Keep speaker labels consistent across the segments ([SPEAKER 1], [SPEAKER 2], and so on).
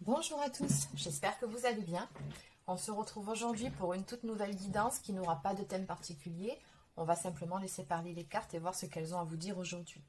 [SPEAKER 1] Bonjour à tous, j'espère que vous allez bien. On se retrouve aujourd'hui pour une toute nouvelle guidance qui n'aura pas de thème particulier. On va simplement laisser parler les cartes et voir ce qu'elles ont à vous dire aujourd'hui.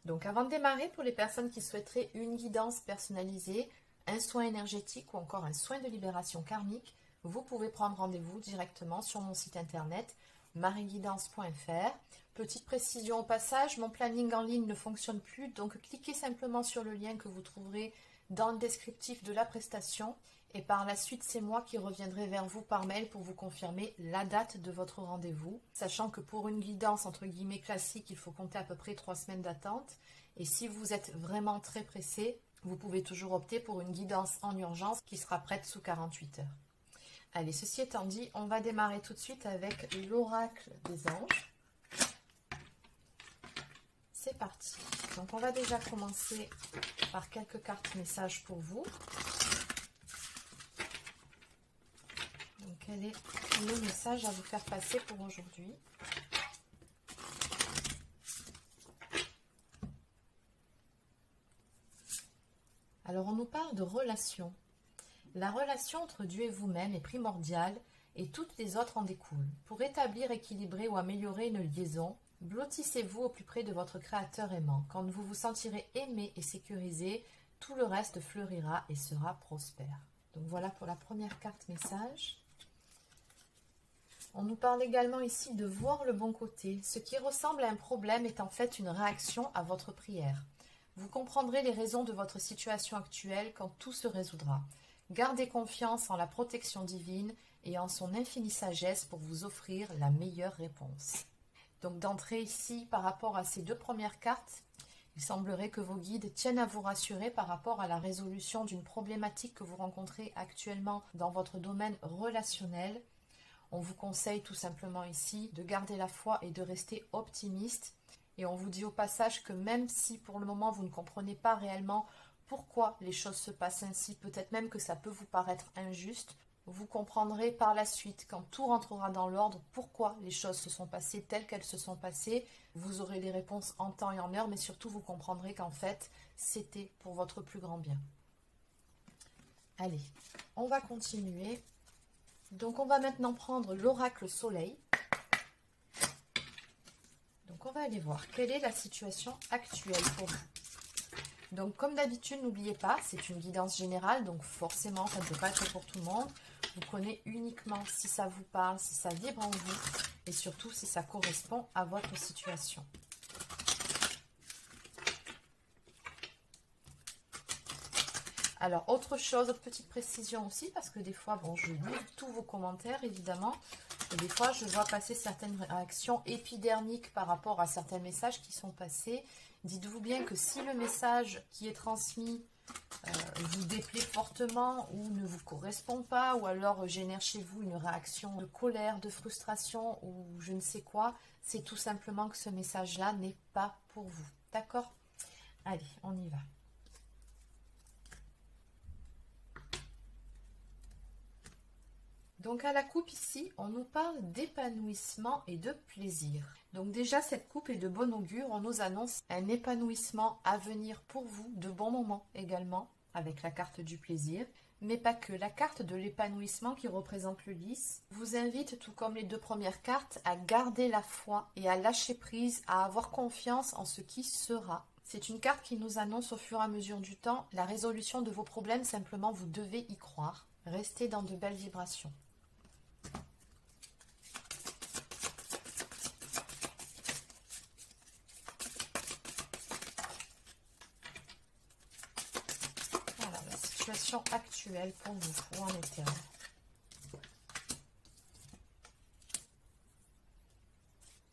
[SPEAKER 1] Donc avant de démarrer, pour les personnes qui souhaiteraient une guidance personnalisée, un soin énergétique ou encore un soin de libération karmique, vous pouvez prendre rendez-vous directement sur mon site internet marieguidance.fr. Petite précision au passage, mon planning en ligne ne fonctionne plus, donc cliquez simplement sur le lien que vous trouverez dans le descriptif de la prestation et par la suite c'est moi qui reviendrai vers vous par mail pour vous confirmer la date de votre rendez-vous, sachant que pour une guidance entre guillemets classique il faut compter à peu près 3 semaines d'attente, et si vous êtes vraiment très pressé vous pouvez toujours opter pour une guidance en urgence qui sera prête sous 48 heures. Allez, ceci étant dit, on va démarrer tout de suite avec l'oracle des anges. C'est parti. Donc on va déjà commencer par quelques cartes messages pour vous. Donc quel est le message à vous faire passer pour aujourd'hui? Alors on nous parle de relation. La relation entre Dieu et vous-même est primordiale et toutes les autres en découlent. Pour établir, équilibrer ou améliorer une liaison, blottissez-vous au plus près de votre créateur aimant. Quand vous vous sentirez aimé et sécurisé, tout le reste fleurira et sera prospère. Donc voilà pour la première carte message. On nous parle également ici de voir le bon côté. Ce qui ressemble à un problème est en fait une réaction à votre prière. Vous comprendrez les raisons de votre situation actuelle quand tout se résoudra. Gardez confiance en la protection divine et en son infinie sagesse pour vous offrir la meilleure réponse. Donc d'entrée ici, par rapport à ces deux premières cartes, il semblerait que vos guides tiennent à vous rassurer par rapport à la résolution d'une problématique que vous rencontrez actuellement dans votre domaine relationnel. On vous conseille tout simplement ici de garder la foi et de rester optimiste. Et on vous dit au passage que même si pour le moment vous ne comprenez pas réellement pourquoi les choses se passent ainsi, peut-être même que ça peut vous paraître injuste, vous comprendrez par la suite, quand tout rentrera dans l'ordre, pourquoi les choses se sont passées telles qu'elles se sont passées. Vous aurez les réponses en temps et en heure, mais surtout vous comprendrez qu'en fait, c'était pour votre plus grand bien. Allez, on va continuer. Donc on va maintenant prendre l'oracle soleil. Donc on va aller voir quelle est la situation actuelle pour vous. Donc comme d'habitude, n'oubliez pas, c'est une guidance générale, donc forcément ça ne peut pas être pour tout le monde. Vous prenez uniquement si ça vous parle, si ça vibre en vous et surtout si ça correspond à votre situation. Alors autre chose, autre petite précision aussi, parce que des fois, bon, je lis tous vos commentaires évidemment, et des fois je vois passer certaines réactions épidermiques par rapport à certains messages qui sont passés. Dites-vous bien que si le message qui est transmis vous déplaît fortement ou ne vous correspond pas, ou alors génère chez vous une réaction de colère, de frustration ou je ne sais quoi, c'est tout simplement que ce message-là n'est pas pour vous. D'accord? Allez, on y va. Donc à la coupe ici, on nous parle d'épanouissement et de plaisir. Donc déjà cette coupe est de bon augure, on nous annonce un épanouissement à venir pour vous, de bons moments également, avec la carte du plaisir. Mais pas que, la carte de l'épanouissement qui représente le lys vous invite, tout comme les deux premières cartes, à garder la foi et à lâcher prise, à avoir confiance en ce qui sera. C'est une carte qui nous annonce au fur et à mesure du temps la résolution de vos problèmes, simplement vous devez y croire. Restez dans de belles vibrations. Voilà la situation actuelle pour vous, où en est-elle?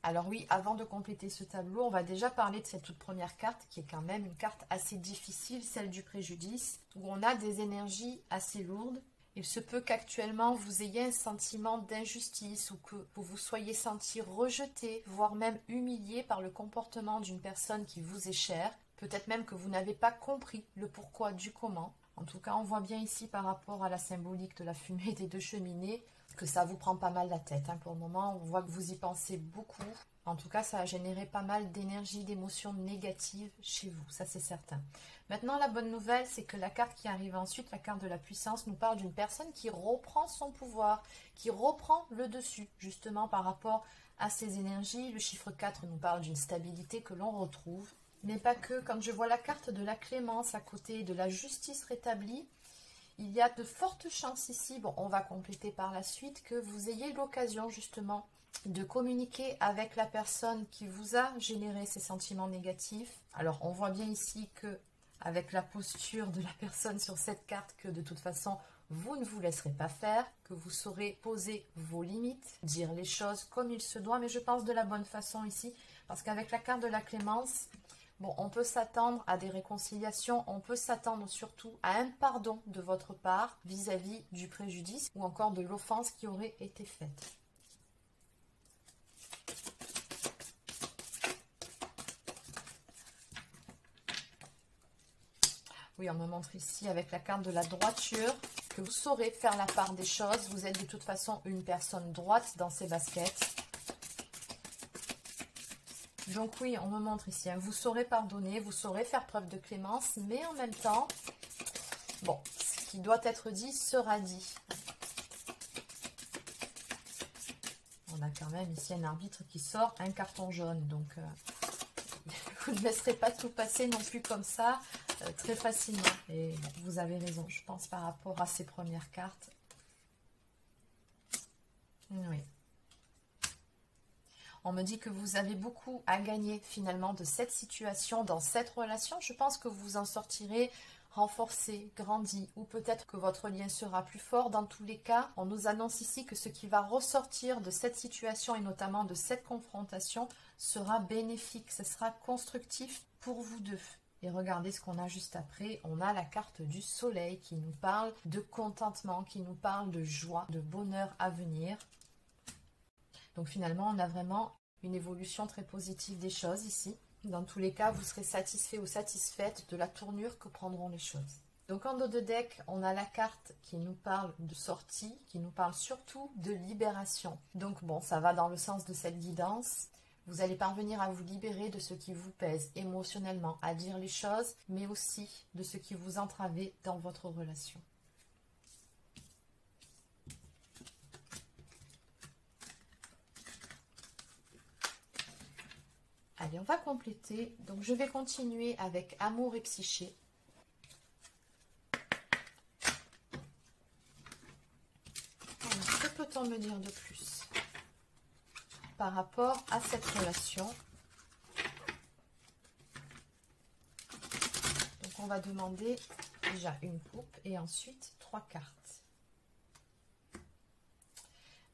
[SPEAKER 1] Alors oui, avant de compléter ce tableau, on va déjà parler de cette toute première carte qui est quand même une carte assez difficile, celle du préjudice, où on a des énergies assez lourdes. Il se peut qu'actuellement vous ayez un sentiment d'injustice ou que vous vous soyez senti rejeté, voire même humilié par le comportement d'une personne qui vous est chère. Peut-être même que vous n'avez pas compris le pourquoi du comment. En tout cas, on voit bien ici par rapport à la symbolique de la fumée des deux cheminées que ça vous prend pas mal la tête. Pour le moment, on voit que vous y pensez beaucoup. En tout cas, ça a généré pas mal d'énergie, d'émotions négatives chez vous, ça c'est certain. Maintenant, la bonne nouvelle, c'est que la carte qui arrive ensuite, la carte de la puissance, nous parle d'une personne qui reprend son pouvoir, qui reprend le dessus, justement par rapport à ses énergies. Le chiffre 4 nous parle d'une stabilité que l'on retrouve. Mais pas que, comme je vois la carte de la clémence à côté, de la justice rétablie, il y a de fortes chances ici, bon, on va compléter par la suite, que vous ayez l'occasion justement de communiquer avec la personne qui vous a généré ces sentiments négatifs. Alors, on voit bien ici que, avec la posture de la personne sur cette carte, que de toute façon, vous ne vous laisserez pas faire, que vous saurez poser vos limites, dire les choses comme il se doit, mais je pense de la bonne façon ici, parce qu'avec la carte de la clémence, bon, on peut s'attendre à des réconciliations, on peut s'attendre surtout à un pardon de votre part vis-à-vis du préjudice ou encore de l'offense qui aurait été faite. Oui, on me montre ici avec la carte de la droiture que vous saurez faire la part des choses. Vous êtes de toute façon une personne droite dans ses baskets. Donc oui, on me montre ici, vous saurez pardonner, vous saurez faire preuve de clémence, mais en même temps, bon, ce qui doit être dit sera dit. On a quand même ici un arbitre qui sort un carton jaune, donc vous ne laisserez pas tout passer non plus comme ça, très facilement. Et vous avez raison, je pense, par rapport à ces premières cartes. Oui. On me dit que vous avez beaucoup à gagner finalement de cette situation, dans cette relation. Je pense que vous en sortirez renforcé, grandi, ou peut-être que votre lien sera plus fort. Dans tous les cas, on nous annonce ici que ce qui va ressortir de cette situation et notamment de cette confrontation sera bénéfique, ce sera constructif pour vous deux. Et regardez ce qu'on a juste après, on a la carte du soleil qui nous parle de contentement, qui nous parle de joie, de bonheur à venir. Donc finalement, on a vraiment une évolution très positive des choses ici. Dans tous les cas, vous serez satisfait ou satisfaite de la tournure que prendront les choses. Donc en dos de deck, on a la carte qui nous parle de sortie, qui nous parle surtout de libération. Donc bon, ça va dans le sens de cette guidance. Vous allez parvenir à vous libérer de ce qui vous pèse émotionnellement, à dire les choses, mais aussi de ce qui vous entravait dans votre relation. Allez, on va compléter. Donc, je vais continuer avec amour et psyché. Alors, que peut-on me dire de plus par rapport à cette relation? Donc, on va demander déjà une coupe et ensuite 3 cartes.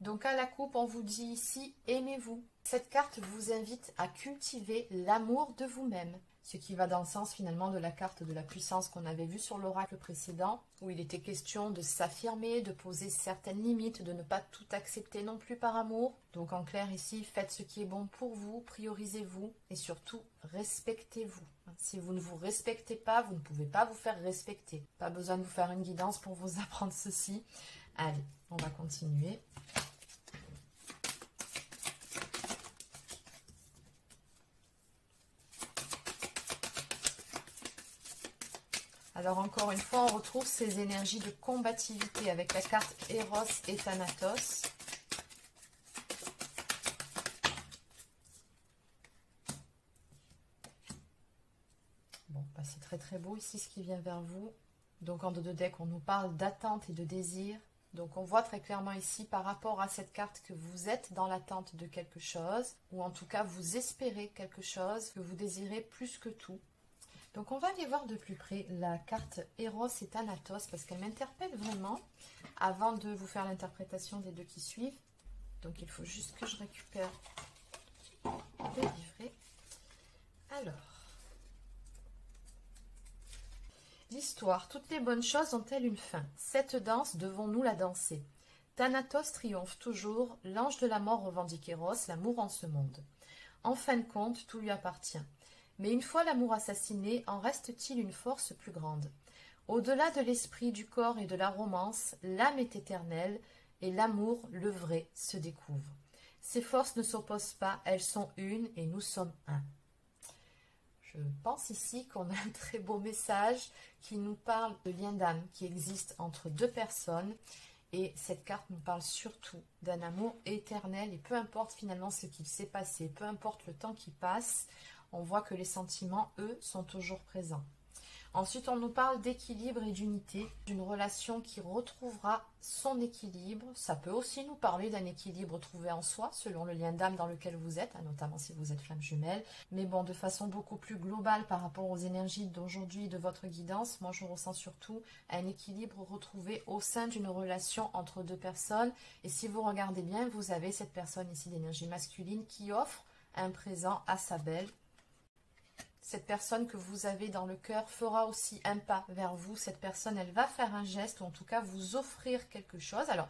[SPEAKER 1] Donc, à la coupe, on vous dit ici, aimez-vous. Cette carte vous invite à cultiver l'amour de vous-même, ce qui va dans le sens finalement de la carte de la puissance qu'on avait vue sur l'oracle précédent, où il était question de s'affirmer, de poser certaines limites, de ne pas tout accepter non plus par amour. Donc en clair ici, faites ce qui est bon pour vous, priorisez-vous et surtout respectez-vous. Si vous ne vous respectez pas, vous ne pouvez pas vous faire respecter. Pas besoin de vous faire une guidance pour vous apprendre ceci. Allez, on va continuer. Alors encore une fois, on retrouve ces énergies de combativité avec la carte Eros et Thanatos. Bon, bah c'est très très beau ici ce qui vient vers vous. Donc en dos de deck, on nous parle d'attente et de désir. Donc on voit très clairement ici par rapport à cette carte que vous êtes dans l'attente de quelque chose, ou en tout cas vous espérez quelque chose que vous désirez plus que tout. Donc on va aller voir de plus près la carte Eros et Thanatos parce qu'elle m'interpelle vraiment avant de vous faire l'interprétation des deux qui suivent. Donc il faut juste que je récupère le livret. Alors, l'histoire, toutes les bonnes choses ont-elles une fin? Cette danse, devons-nous la danser? Thanatos triomphe toujours, l'ange de la mort revendique Eros, l'amour en ce monde. En fin de compte, tout lui appartient. Mais une fois l'amour assassiné, en reste-t-il une force plus grande? Au-delà de l'esprit, du corps et de la romance, l'âme est éternelle et l'amour, le vrai, se découvre. Ces forces ne s'opposent pas, elles sont une et nous sommes un. Je pense ici qu'on a un très beau message qui nous parle de lien d'âme qui existe entre deux personnes. Et cette carte nous parle surtout d'un amour éternel. Et peu importe finalement ce qu'il s'est passé, peu importe le temps qui passe, on voit que les sentiments, eux, sont toujours présents. Ensuite, on nous parle d'équilibre et d'unité, d'une relation qui retrouvera son équilibre. Ça peut aussi nous parler d'un équilibre trouvé en soi, selon le lien d'âme dans lequel vous êtes, notamment si vous êtes flamme jumelle. Mais bon, de façon beaucoup plus globale par rapport aux énergies d'aujourd'hui, de votre guidance, moi je ressens surtout un équilibre retrouvé au sein d'une relation entre deux personnes. Et si vous regardez bien, vous avez cette personne ici d'énergie masculine qui offre un présent à sa belle. Cette personne que vous avez dans le cœur fera aussi un pas vers vous. Cette personne, elle va faire un geste ou en tout cas vous offrir quelque chose. Alors,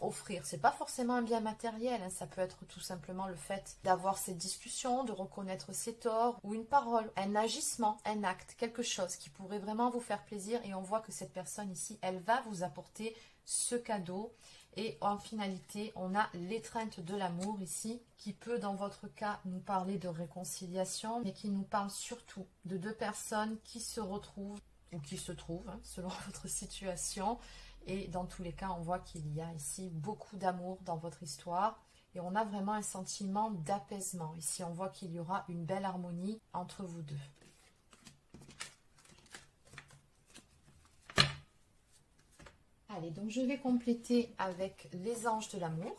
[SPEAKER 1] offrir, c'est pas forcément un bien matériel. Ça peut être tout simplement le fait d'avoir cette discussion, de reconnaître ses torts ou une parole, un agissement, un acte, quelque chose qui pourrait vraiment vous faire plaisir. Et on voit que cette personne ici, elle va vous apporter ce cadeau. Et en finalité, on a l'étreinte de l'amour ici, qui peut dans votre cas nous parler de réconciliation, mais qui nous parle surtout de deux personnes qui se retrouvent, ou qui se trouvent, selon votre situation. Et dans tous les cas, on voit qu'il y a ici beaucoup d'amour dans votre histoire. Et on a vraiment un sentiment d'apaisement. Ici, on voit qu'il y aura une belle harmonie entre vous deux. Allez, donc je vais compléter avec les anges de l'amour.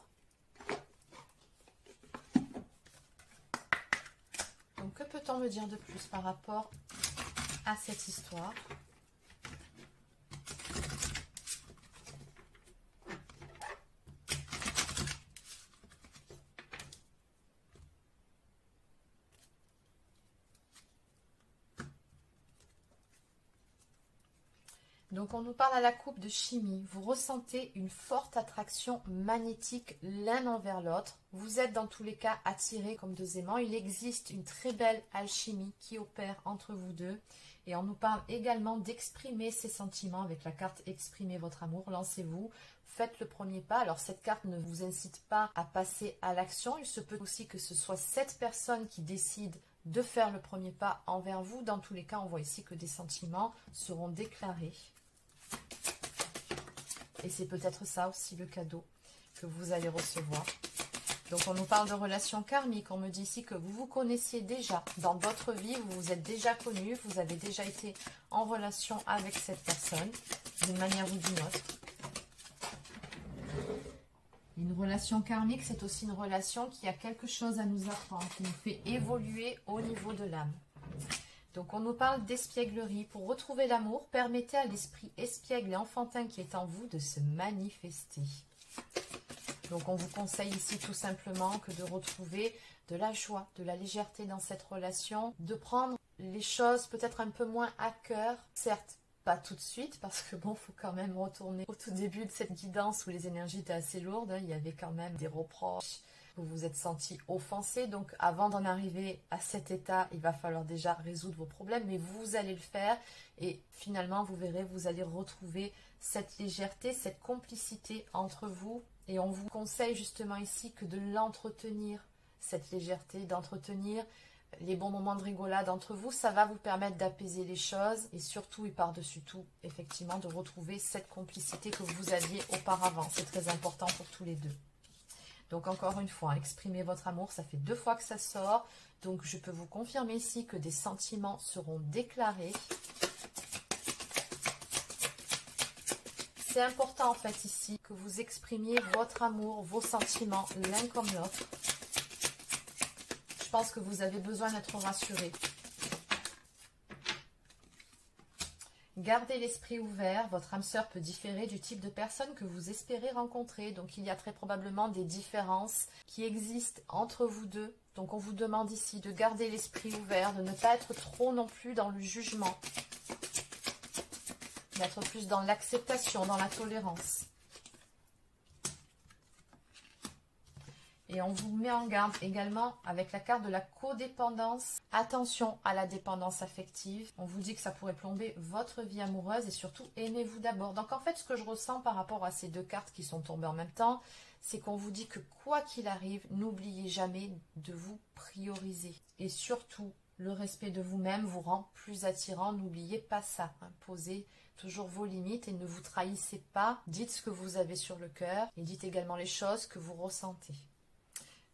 [SPEAKER 1] Donc, que peut-on me dire de plus par rapport à cette histoire ? Donc on nous parle à la coupe de chimie. Vous ressentez une forte attraction magnétique l'un envers l'autre. Vous êtes dans tous les cas attirés comme deux aimants. Il existe une très belle alchimie qui opère entre vous deux. Et on nous parle également d'exprimer ses sentiments avec la carte Exprimez votre amour. Lancez-vous, faites le premier pas. Alors cette carte ne vous incite pas à passer à l'action. Il se peut aussi que ce soit cette personne qui décide de faire le premier pas envers vous. Dans tous les cas, on voit ici que des sentiments seront déclarés. Et c'est peut-être ça aussi le cadeau que vous allez recevoir. Donc on nous parle de relations karmiques. On me dit ici que vous vous connaissiez déjà dans d'autres vies. Vous vous êtes déjà connus. Vous avez déjà été en relation avec cette personne d'une manière ou d'une autre. Une relation karmique, c'est aussi une relation qui a quelque chose à nous apprendre, qui nous fait évoluer au niveau de l'âme. Donc on nous parle d'espièglerie. Pour retrouver l'amour, permettez à l'esprit espiègle et enfantin qui est en vous de se manifester. Donc on vous conseille ici tout simplement que de retrouver de la joie, de la légèreté dans cette relation, de prendre les choses peut-être un peu moins à cœur, certes pas tout de suite parce que bon, faut quand même retourner au tout début de cette guidance où les énergies étaient assez lourdes, il y avait quand même des reproches. Vous vous êtes senti offensé, donc avant d'en arriver à cet état, il va falloir déjà résoudre vos problèmes, mais vous allez le faire et finalement, vous verrez, vous allez retrouver cette légèreté, cette complicité entre vous et on vous conseille justement ici que de l'entretenir, cette légèreté, d'entretenir les bons moments de rigolade entre vous, ça va vous permettre d'apaiser les choses et surtout et par-dessus tout, effectivement, de retrouver cette complicité que vous aviez auparavant. C'est très important pour tous les deux. Donc encore une fois, exprimez votre amour, ça fait 2 fois que ça sort. Donc je peux vous confirmer ici que des sentiments seront déclarés. C'est important en fait ici que vous exprimiez votre amour, vos sentiments l'un comme l'autre. Je pense que vous avez besoin d'être rassuré. Gardez l'esprit ouvert, votre âme sœur peut différer du type de personne que vous espérez rencontrer. Donc il y a très probablement des différences qui existent entre vous deux. Donc on vous demande ici de garder l'esprit ouvert, de ne pas être trop non plus dans le jugement. D'être plus dans l'acceptation, dans la tolérance. Et on vous met en garde également avec la carte de la codépendance. Attention à la dépendance affective. On vous dit que ça pourrait plomber votre vie amoureuse et surtout aimez-vous d'abord. Donc en fait, ce que je ressens par rapport à ces deux cartes qui sont tombées en même temps, c'est qu'on vous dit que quoi qu'il arrive, n'oubliez jamais de vous prioriser. Et surtout, le respect de vous-même vous rend plus attirant. N'oubliez pas ça. Posez toujours vos limites et ne vous trahissez pas. Dites ce que vous avez sur le cœur et dites également les choses que vous ressentez.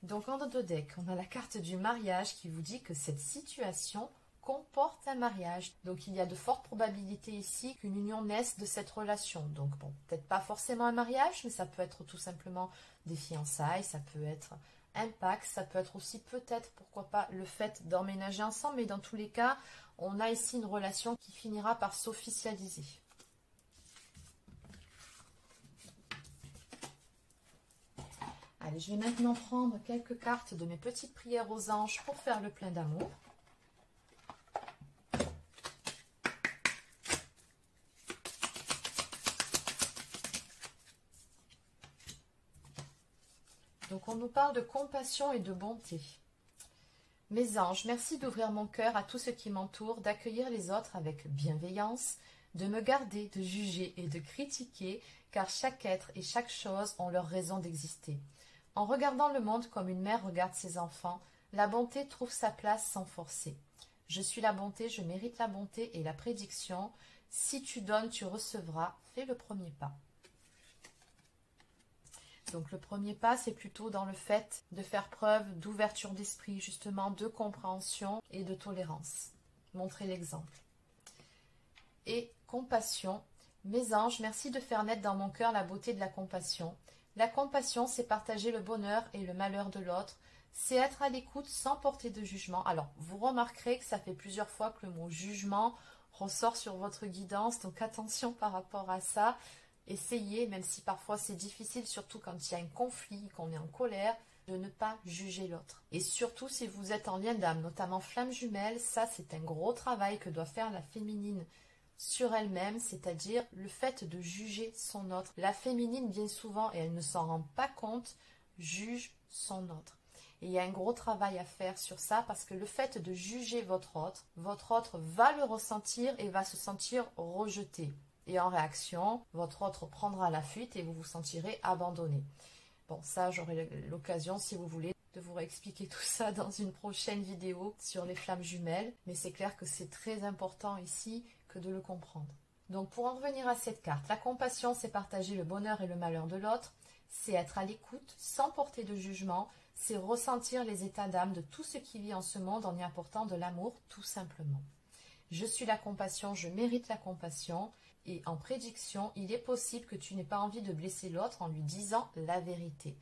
[SPEAKER 1] Donc en dos deck, on a la carte du mariage qui vous dit que cette situation comporte un mariage. Donc il y a de fortes probabilités ici qu'une union naisse de cette relation. Donc bon, peut-être pas forcément un mariage, mais ça peut être tout simplement des fiançailles, ça peut être un pacte, ça peut être aussi peut-être, pourquoi pas, le fait d'emménager ensemble. Mais dans tous les cas, on a ici une relation qui finira par s'officialiser. Allez, je vais maintenant prendre quelques cartes de mes petites prières aux anges pour faire le plein d'amour. Donc, on nous parle de compassion et de bonté. Mes anges, merci d'ouvrir mon cœur à tout ce qui m'entoure, d'accueillir les autres avec bienveillance, de me garder, de juger et de critiquer, car chaque être et chaque chose ont leur raison d'exister. En regardant le monde comme une mère regarde ses enfants, la bonté trouve sa place sans forcer. Je suis la bonté, je mérite la bonté et la prédiction. Si tu donnes, tu recevras. Fais le premier pas. Donc le premier pas, c'est plutôt dans le fait de faire preuve d'ouverture d'esprit, justement, de compréhension et de tolérance. Montrer l'exemple. Et compassion. Mes anges, merci de faire naître dans mon cœur la beauté de la compassion. La compassion, c'est partager le bonheur et le malheur de l'autre. C'est être à l'écoute sans porter de jugement. Alors, vous remarquerez que ça fait plusieurs fois que le mot jugement ressort sur votre guidance. Donc, attention par rapport à ça. Essayez, même si parfois c'est difficile, surtout quand il y a un conflit, qu'on est en colère, de ne pas juger l'autre. Et surtout, si vous êtes en lien d'âme, notamment flamme jumelle, ça, c'est un gros travail que doit faire la féminine sur elle-même, c'est-à-dire le fait de juger son autre. La féminine, bien souvent, et elle ne s'en rend pas compte, juge son autre. Et il y a un gros travail à faire sur ça, parce que le fait de juger votre autre va le ressentir et va se sentir rejeté. Et en réaction, votre autre prendra la fuite et vous vous sentirez abandonné. Bon, ça, j'aurai l'occasion, si vous voulez, de vous réexpliquer tout ça dans une prochaine vidéo sur les flammes jumelles. Mais c'est clair que c'est très important ici que de le comprendre. Donc pour en revenir à cette carte, la compassion, c'est partager le bonheur et le malheur de l'autre, c'est être à l'écoute sans porter de jugement, c'est ressentir les états d'âme de tout ce qui vit en ce monde en y apportant de l'amour tout simplement. Je suis la compassion, je mérite la compassion et en prédiction, il est possible que tu n'aies pas envie de blesser l'autre en lui disant la vérité.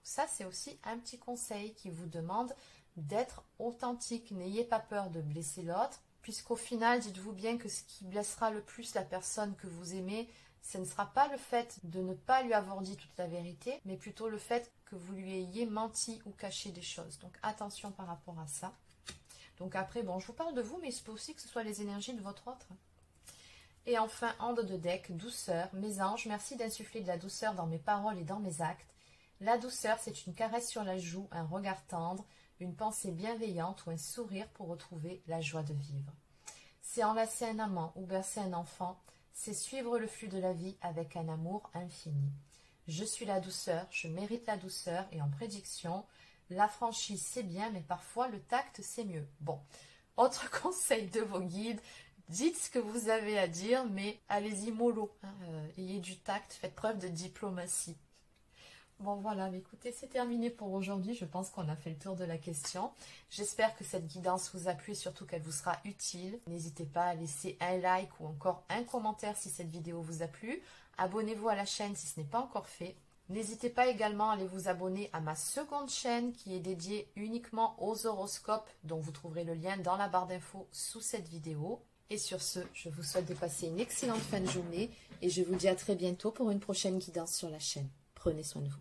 [SPEAKER 1] Ça, c'est aussi un petit conseil qui vous demande d'être authentique. N'ayez pas peur de blesser l'autre. Puisqu'au final, dites-vous bien que ce qui blessera le plus la personne que vous aimez, ce ne sera pas le fait de ne pas lui avoir dit toute la vérité, mais plutôt le fait que vous lui ayez menti ou caché des choses. Donc attention par rapport à ça. Donc après, bon, je vous parle de vous, mais il se peut aussi que ce soit les énergies de votre autre. Et enfin, en dos de deck, douceur. Mes anges, merci d'insuffler de la douceur dans mes paroles et dans mes actes. La douceur, c'est une caresse sur la joue, un regard tendre, une pensée bienveillante ou un sourire pour retrouver la joie de vivre. C'est enlacer un amant ou bercer un enfant, c'est suivre le flux de la vie avec un amour infini. Je suis la douceur, je mérite la douceur et en prédiction, la franchise c'est bien mais parfois le tact c'est mieux. Bon, autre conseil de vos guides, dites ce que vous avez à dire mais allez-y mollo, ayez du tact, faites preuve de diplomatie. Bon voilà, mais écoutez, c'est terminé pour aujourd'hui. Je pense qu'on a fait le tour de la question. J'espère que cette guidance vous a plu et surtout qu'elle vous sera utile. N'hésitez pas à laisser un like ou encore un commentaire si cette vidéo vous a plu. Abonnez-vous à la chaîne si ce n'est pas encore fait. N'hésitez pas également à aller vous abonner à ma seconde chaîne qui est dédiée uniquement aux horoscopes, dont vous trouverez le lien dans la barre d'infos sous cette vidéo. Et sur ce, je vous souhaite de passer une excellente fin de journée et je vous dis à très bientôt pour une prochaine guidance sur la chaîne. Prenez soin de vous.